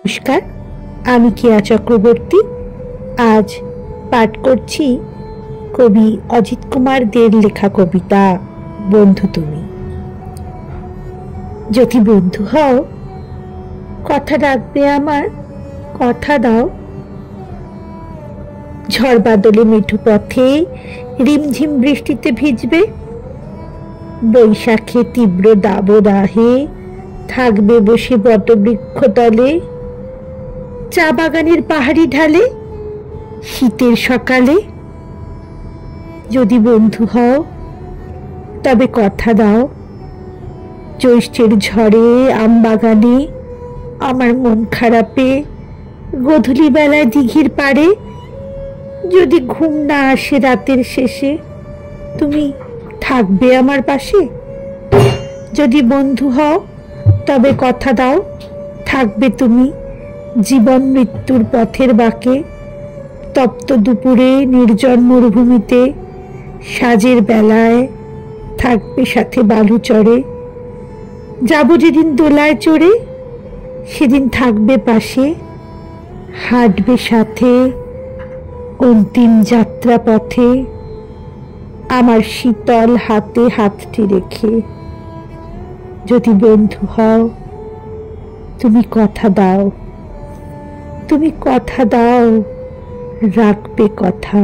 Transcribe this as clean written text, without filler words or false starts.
নমস্কার, আমি কেয়া চক্রবর্তী। আজ পাঠ করছি কবি অজিত কুমার দের লেখা কবিতা বন্ধু তুমি। যদি বন্ধু হও, কথা রাখবে আমার, কথা দাও। ঝড় বাদলে মেঠো পথে রিমঝিম বৃষ্টিতে ভিজবে, বৈশাখে তীব্র দাবদাহে থাকবে বসে বটবৃক্ষ তলে, চা বাগানের পাহাড়ি ঢালে শীতের সকালে। যদি বন্ধু হও, তবে কথা দাও। জ্যৈষ্ঠের ঝড়ে আম বাগানে আমার মন খারাপে গোধূলি বেলায় দিঘির পাড়ে যদি ঘুম না আসে রাতের শেষে, তুমি থাকবে আমার পাশে। যদি বন্ধু হও, তবে কথা দাও, থাকবে তুমি জীবন মৃত্যুর পথের বাঁকে, তপ্ত দুপুরে নির্জন মরুভূমিতে সাজের বেলায় থাকবে সাথে বালু চড়ে। যাব যেদিন দোলায় চড়ে, সেদিন থাকবে পাশে, হাঁটবে সাথে অন্তিম যাত্রা পথে আমার শীতল হাতে হাতটি রেখে। যদি বন্ধু হও, তুমি কথা দাও, তুমি কথা দাও, রাখবে কথা।